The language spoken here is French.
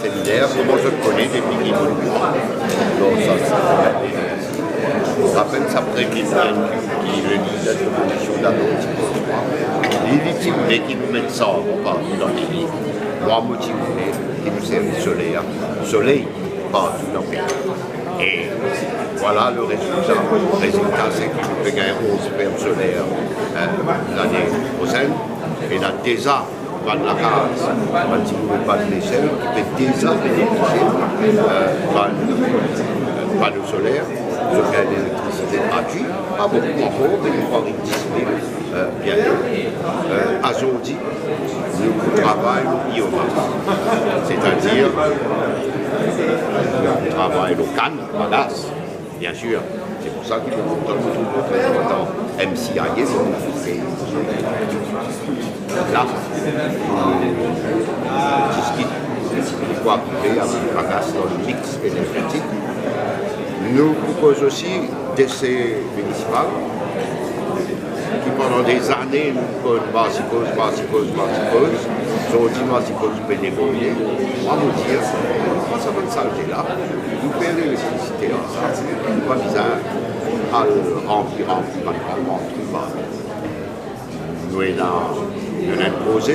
séminaire, comment je le connais depuis qu'il est venu. Donc ça, je rappelle ça prévient qui le dit la commission d'annonce. Il dit qu'il voulait qu'il nous mette ça dans les livres. Moi, motivé, qui nous servent solaire, soleil, pas tout dans le pays. Et voilà le résultat. Le résultat, c'est qu'il nous fait gagner 11 fermes solaires l'année prochaine. Et là, déjà, pas de la case, pas de l'échelle, qui fait déjà bénéficier panneaux solaires, sur l'électricité gratuite, pas beaucoup en haut, mais nous avons disponible bientôt. Aujourd'hui, nous travaillons au biomasse, c'est-à-dire nous travaillons au canne, à gaz, bien sûr. C'est pour ça qu'il faut que nous trouvons très important MCIA, c'est là, il faut arriver à la gaz dans le mix énergétique. Nous proposons aussi des essais municipaux qui pendant des années nous cause massicose, aujourd'hui massicose bénévolier. On va vous dire, quand ça va s'arrêter là, nous perdons l'électricité en ça, c'est pas bizarre à le remplir, nous avons imposé.